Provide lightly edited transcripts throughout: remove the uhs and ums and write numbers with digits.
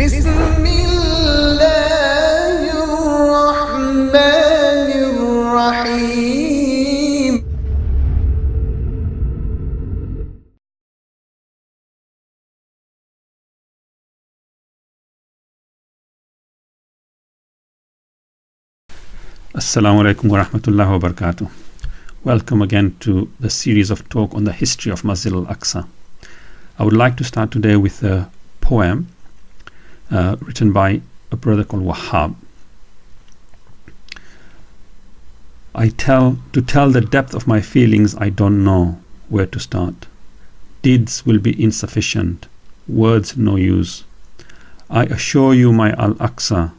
بسم الله الرحمن الرحيم. Assalamu alaikum wa rahmatullahi wa barakatuh. Welcome again to the series of talk on the history of Masjid Al-Aqsa. I would like to start today with a poem written by a brother called Wahab. To tell the depth of my feelings, I don't know where to start. Deeds will be insufficient, words no use. I assure you, my Al-Aqsa,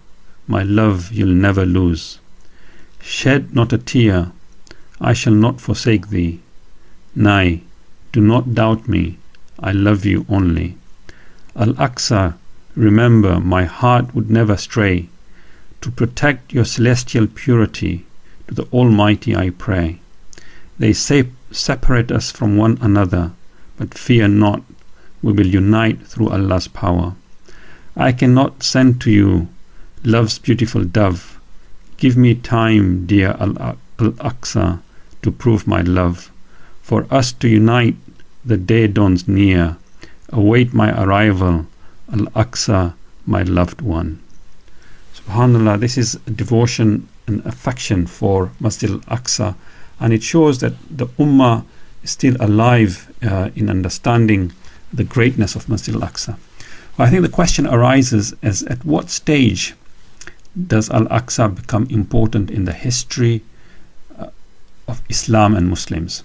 my love you'll never lose. Shed not a tear, I shall not forsake thee. Nay, do not doubt me, I love you only. Al-Aqsa, remember my heart would never stray. To protect your celestial purity, to the Almighty I pray. They separate us from one another, but fear not, we will unite through Allah's power. I cannot send to you love's beautiful dove. Give me time, dear Al-Aqsa, to prove my love. For us to unite, the day dawns near. Await my arrival, Al-Aqsa, my loved one. SubhanAllah, this is devotion and affection for Masjid Al-Aqsa, and it shows that the Ummah is still alive in understanding the greatness of Masjid Al-Aqsa. I think the question arises as at what stage does Al-Aqsa become important in the history of Islam and Muslims?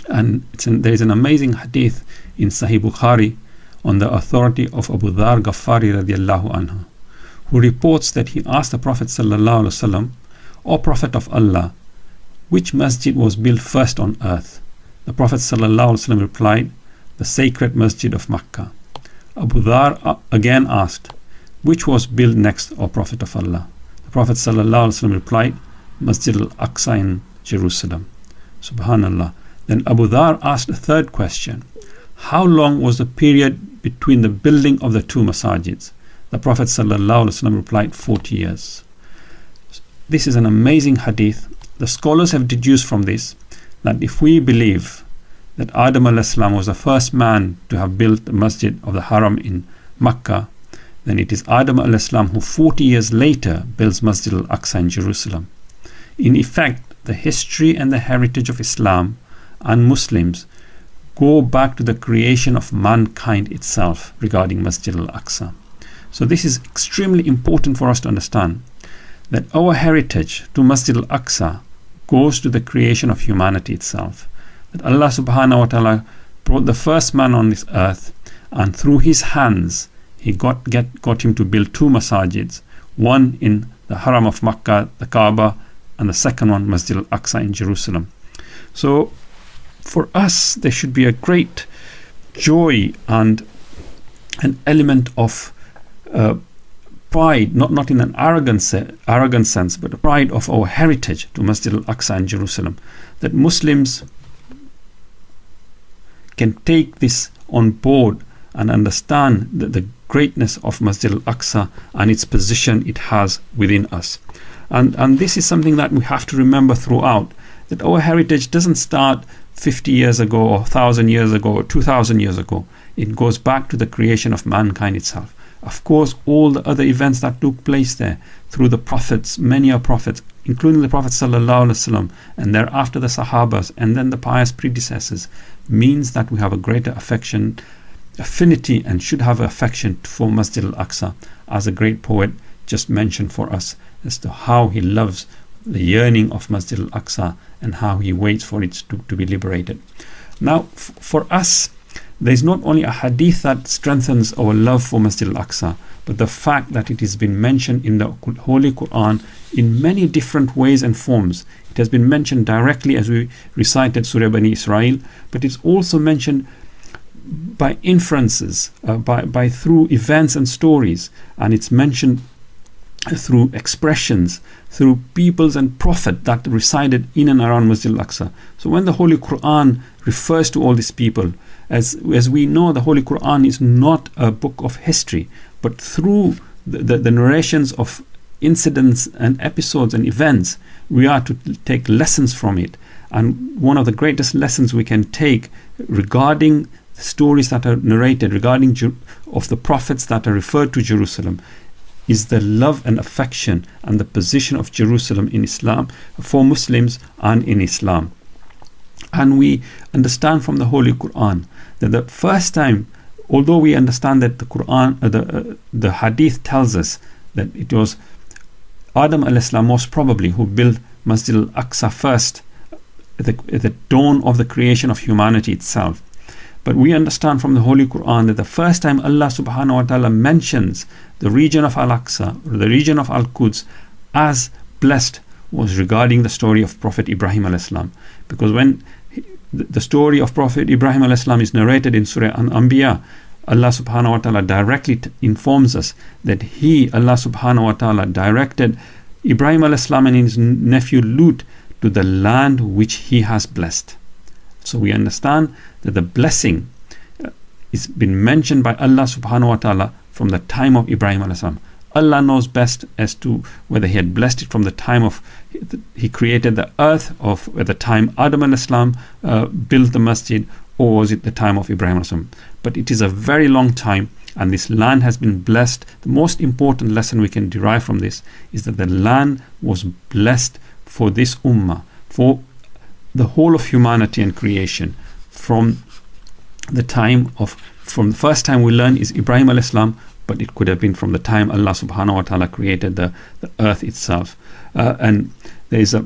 And there is an amazing hadith in Sahih Bukhari on the authority of Abu Dhar Ghaffari radiallahu anhu, who reports that he asked the Prophet sallallahu alaihi wasallam, O Prophet of Allah, which masjid was built first on earth? The Prophet sallallahu alaihi wasallam replied, the sacred masjid of Makkah. Abu Dhar again asked, which was built next, O Prophet of Allah? The Prophet ﷺ replied, Masjid Al-Aqsa in Jerusalem. Subhanallah. Then Abu Dhar asked a third question. How long was the period between the building of the two masajids? The Prophet ﷺ replied, 40 years. This is an amazing hadith. The scholars have deduced from this that if we believe that Adam a.s. was the first man to have built the masjid of the Haram in Makkah, then it is Adam a.s. who 40 years later builds Masjid Al-Aqsa in Jerusalem. In effect, the history and the heritage of Islam and Muslims go back to the creation of mankind itself regarding Masjid Al-Aqsa. So this is extremely important for us to understand, that our heritage to Masjid Al-Aqsa goes to the creation of humanity itself. That Allah subhanahu wa ta'ala brought the first man on this earth, and through his hands he got him to build two masajids, one in the Haram of Makkah, the Kaaba, and the second one, Masjid Al-Aqsa in Jerusalem. So for us, there should be a great joy and an element of pride, not in an arrogant sense, but a pride of our heritage to Masjid Al-Aqsa in Jerusalem, that Muslims can take this on board and understand the greatness of Masjid Al-Aqsa and its position it has within us. And this is something that we have to remember throughout, that our heritage doesn't start 50 years ago or 1,000 years ago or 2,000 years ago. It goes back to the creation of mankind itself. Of course, all the other events that took place there through the prophets, many are prophets, including the Prophet ﷺ, and thereafter the Sahabas, and then the pious predecessors, means that we have a greater affinity and should have affection for Masjid Al-Aqsa, as a great poet just mentioned for us as to how he loves the yearning of Masjid Al-Aqsa and how he waits for it to be liberated. Now, for us, there is not only a hadith that strengthens our love for Masjid Al-Aqsa, but the fact that it has been mentioned in the Holy Quran in many different ways and forms. It has been mentioned directly as we recited Surah Bani Israel, but it's also mentioned by inferences, by through events and stories, and it's mentioned through expressions, through peoples and prophet that resided in and around Masjid Al-Aqsa. So when the Holy Quran refers to all these people, As we know, the Holy Quran is not a book of history, but through the narrations of incidents and episodes and events, we are to take lessons from it. And one of the greatest lessons we can take regarding the stories that are narrated, regarding of the prophets that are referred to Jerusalem, is the love and affection and the position of Jerusalem in Islam, for Muslims and in Islam. And we understand from the Holy Quran that the first time, although we understand that the Quran, the Hadith tells us that it was Adam al-Islam most probably who built Masjid Al-Aqsa first, at the dawn of the creation of humanity itself. But we understand from the Holy Quran that the first time Allah subhanahu wa ta'ala mentions the region of Al-Aqsa, or the region of Al-Quds, as blessed, was regarding the story of Prophet Ibrahim al-Islam. Because when the story of Prophet Ibrahim al-Islam is narrated in Surah Al-Anbiya, Allah subhanahu wa ta'ala directly informs us that Allah subhanahu wa ta'ala directed Ibrahim al-Islam and his nephew Lut to the land which he has blessed. So we understand that the blessing is been mentioned by Allah subhanahu wa ta'ala from the time of Ibrahim al-Islam. Allah knows best as to whether he had blessed it from the time of he created the earth, of at the time Adam al-Islam built the masjid, or was it the time of Ibrahim al-Islam. But it is a very long time, and this land has been blessed. The most important lesson we can derive from this is that the land was blessed for this ummah, for the whole of humanity and creation, from the first time we learn is Ibrahim al-Islam, but it could have been from the time Allah subhanahu wa ta'ala created the earth itself. And there is a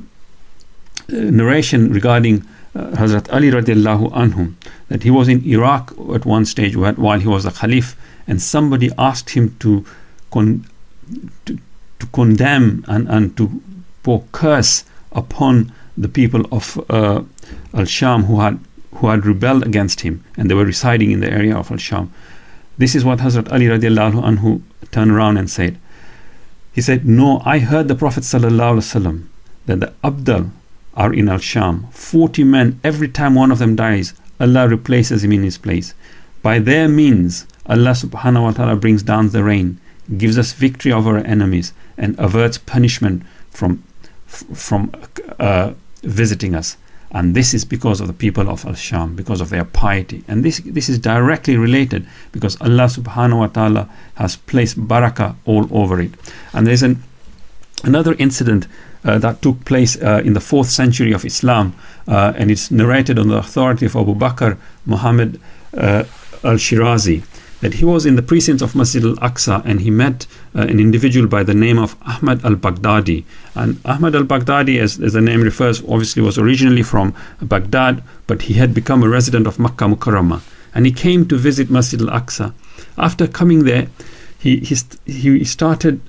narration regarding Hazrat Ali radiallahu anhu, that he was in Iraq at one stage while he was a Khalif, and somebody asked him to condemn and to pour curse upon the people of Al-Sham who had rebelled against him, and they were residing in the area of Al-Sham. This is what Hazrat Ali radiallahu anhu turned around and said. He said, "No, I heard the Prophet sallallahu alaihi wasallam that the Abdal are in Al-Sham. 40 men, every time one of them dies, Allah replaces him in his place. By their means, Allah subhanahu wa ta'ala brings down the rain, gives us victory over our enemies, and averts punishment from visiting us. And this is because of the people of Al-Sham, because of their piety." And this is directly related, because Allah subhanahu wa ta'ala has placed barakah all over it. And there's another incident that took place in the 4th century of Islam, and it's narrated on the authority of Abu Bakr Muhammad al-Shirazi, that he was in the precincts of Masjid Al-Aqsa, and he met an individual by the name of Ahmad Al-Baghdadi. And Ahmad Al-Baghdadi, as the name refers, obviously was originally from Baghdad, but he had become a resident of Makkah Mukarramah, and he came to visit Masjid Al-Aqsa. After coming there, he started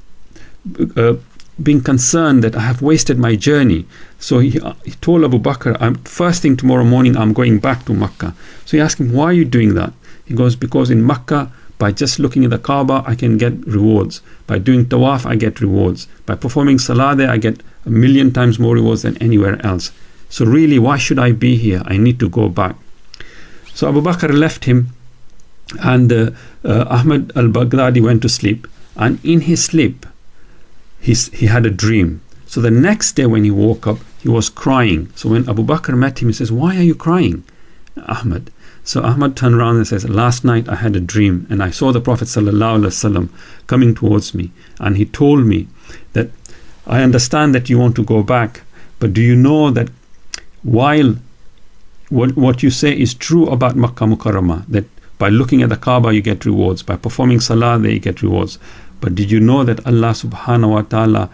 being concerned that I have wasted my journey. So he told Abu Bakr, first thing tomorrow morning I'm going back to Makkah. So he asked him, "Why are you doing that?" He goes, "Because in Makkah, by just looking at the Kaaba, I can get rewards. By doing tawaf, I get rewards. By performing salah there, I get 1,000,000 times more rewards than anywhere else. So really, why should I be here? I need to go back." So Abu Bakr left him, and Ahmad al-Baghdadi went to sleep. And in his sleep, he had a dream. So the next day when he woke up, he was crying. So when Abu Bakr met him, he says, "Why are you crying, Ahmad?" So Ahmad turned around and says, "Last night I had a dream, and I saw the Prophet sallallahu alaihi wasallam coming towards me, and he told me that I understand that you want to go back, but do you know that while what you say is true about Makkah Mukarramah, that by looking at the Kaaba you get rewards, by performing salah there you get rewards, but did you know that Allah subhanahu wa ta'ala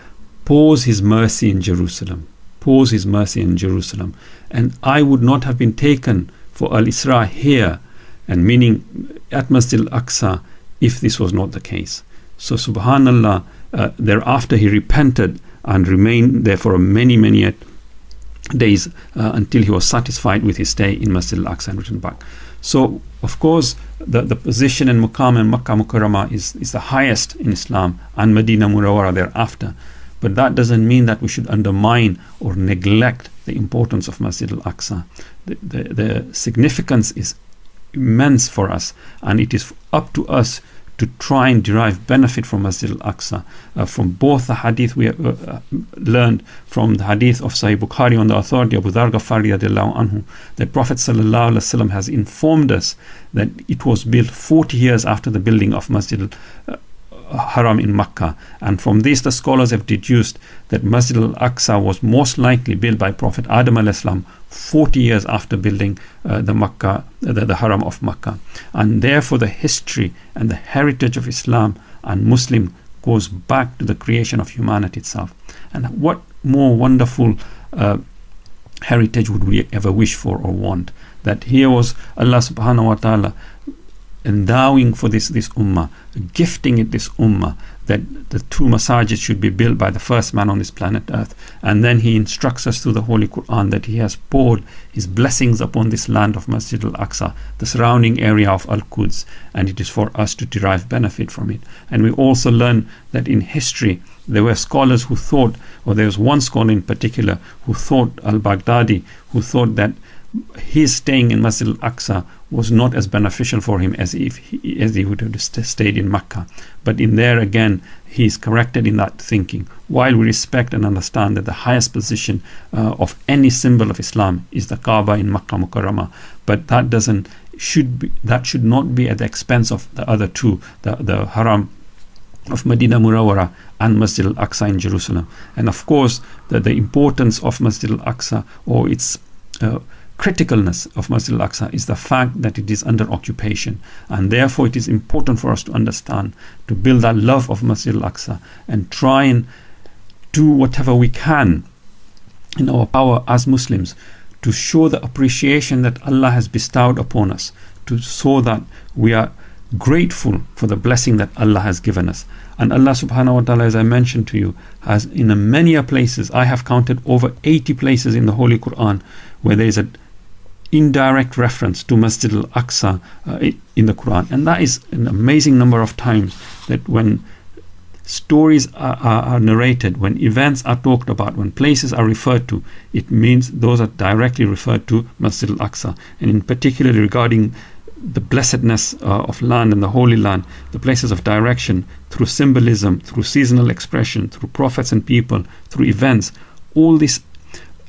pours his mercy in Jerusalem, pours his mercy in Jerusalem, and I would not have been taken for Al Isrā here, and meaning at Masjid Al-Aqsa, if this was not the case." So subhanallah, thereafter he repented and remained there for many days until he was satisfied with his stay in Masjid Al-Aqsa and returned back. So of course the position and maqam in Makkah Mukarramah is the highest in Islam, and Medina Munawwara thereafter. But that doesn't mean that we should undermine or neglect the importance of Masjid Al-Aqsa. The significance is immense for us, and it is up to us to try and derive benefit from Masjid Al-Aqsa. From both the hadith we learned from the hadith of Sahih Bukhari on the authority of Abu Dharr Ghafari radiallahu anhu, that Prophet sallallahu alaihi wasallam has informed us that it was built 40 years after the building of Masjid Haram in Makkah, and from this the scholars have deduced that Masjid Al-Aqsa was most likely built by Prophet Adam al-Islam 40 years after building the Haram of Makkah, and therefore the history and the heritage of Islam and Muslim goes back to the creation of humanity itself. And what more wonderful heritage would we ever wish for or want? That here was Allah subhanahu wa ta'ala endowing for this ummah, gifting it this ummah, that the two masajid should be built by the first man on this planet Earth. And then he instructs us through the Holy Quran that he has poured his blessings upon this land of Masjid Al-Aqsa, the surrounding area of Al-Quds, and it is for us to derive benefit from it. And we also learn that in history there were scholars who thought, or there was one scholar in particular who thought, Al-Baghdadi, who thought that his staying in Masjid Al-Aqsa was not as beneficial for him as he would have stayed in Makkah. But in there again, he is corrected in that thinking. While we respect and understand that the highest position of any symbol of Islam is the Kaaba in Makkah Mukarramah, but that should not be at the expense of the other two, the Haram of Medina Munawwara and Masjid Al-Aqsa in Jerusalem. And of course, the importance of Masjid Al-Aqsa, or its criticalness of Masjid Al-Aqsa, is the fact that it is under occupation, and therefore it is important for us to understand, to build that love of Masjid Al-Aqsa and try and do whatever we can in our power as Muslims to show the appreciation that Allah has bestowed upon us, so that we are grateful for the blessing that Allah has given us. And Allah subhanahu wa ta'ala, as I mentioned to you, has in many places, I have counted over 80 places in the Holy Quran where there is an indirect reference to Masjid Al-Aqsa in the Quran. And that is an amazing number of times that when stories are narrated, when events are talked about, when places are referred to, it means those are directly referred to Masjid Al-Aqsa. And in particular regarding the blessedness of land and the Holy Land, the places of direction, through symbolism, through seasonal expression, through prophets and people, through events, all these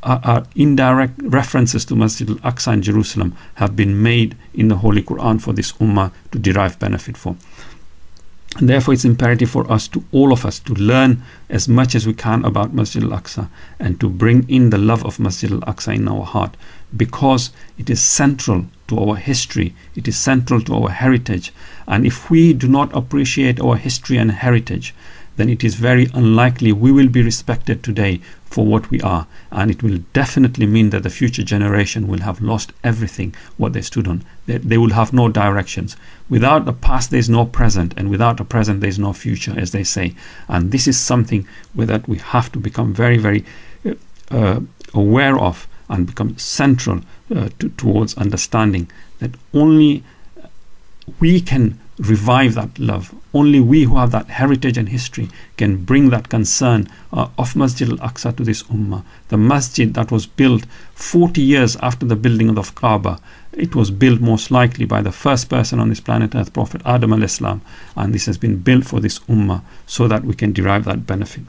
are indirect references to Masjid Al-Aqsa in Jerusalem have been made in the Holy Quran for this ummah to derive benefit for. And therefore it's imperative for us, all of us, to learn as much as we can about Masjid Al-Aqsa and to bring in the love of Masjid Al-Aqsa in our heart, because it is central to our history, it is central to our heritage. And if we do not appreciate our history and heritage, then it is very unlikely we will be respected today for what we are, and it will definitely mean that the future generation will have lost everything what they stood on. They will have no directions. Without the past there is no present, and without the present there is no future, as they say. And this is something that we have to become very, very aware of, and become central towards understanding that only we can revive that love. Only we who have that heritage and history can bring that concern of Masjid Al-Aqsa to this ummah. The masjid that was built 40 years after the building of the Kaaba, it was built most likely by the first person on this planet Earth, Prophet Adam al-Islam, and this has been built for this ummah so that we can derive that benefit.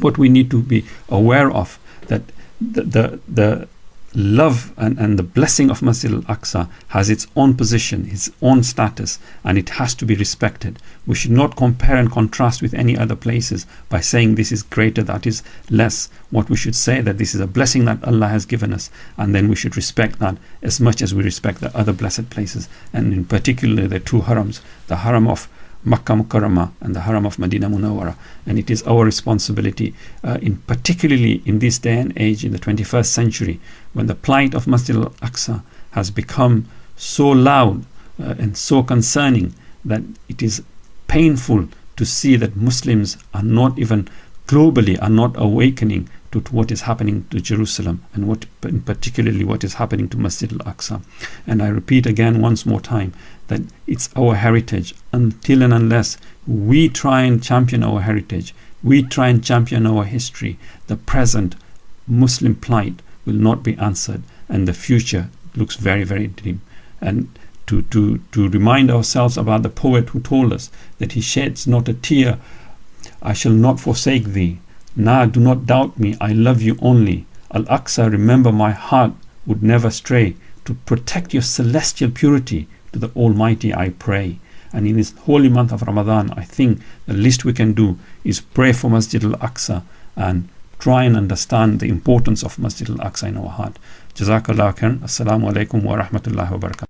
What we need to be aware of, that the love and the blessing of Masjid Al-Aqsa has its own position, its own status, and it has to be respected. We should not compare and contrast with any other places by saying this is greater, that is less. What we should say, that this is a blessing that Allah has given us, and then we should respect that as much as we respect the other blessed places, and in particular the two harams, the haram of Makkah Mukarramah and the Haram of Medina Munawwara. And it is our responsibility, particularly in this day and age, in the 21st century, when the plight of Masjid Al-Aqsa has become so loud and so concerning that it is painful to see that Muslims are not even globally are not awakening to what is happening to Jerusalem, and particularly what is happening to Masjid Al-Aqsa. And I repeat again once more time that it's our heritage. Until and unless we try and champion our heritage, we try and champion our history, the present Muslim plight will not be answered, and the future looks very, very dim. And to remind ourselves about the poet who told us that he sheds not a tear. I shall not forsake thee. Nah, do not doubt me, I love you only. Al-Aqsa, remember my heart would never stray. To protect your celestial purity, to the Almighty I pray. And in this holy month of Ramadan, I think the least we can do is pray for Masjid Al-Aqsa and try and understand the importance of Masjid Al-Aqsa in our heart. Jazakallah khair. Assalamu alaikum wa rahmatullahi wa barakatuh.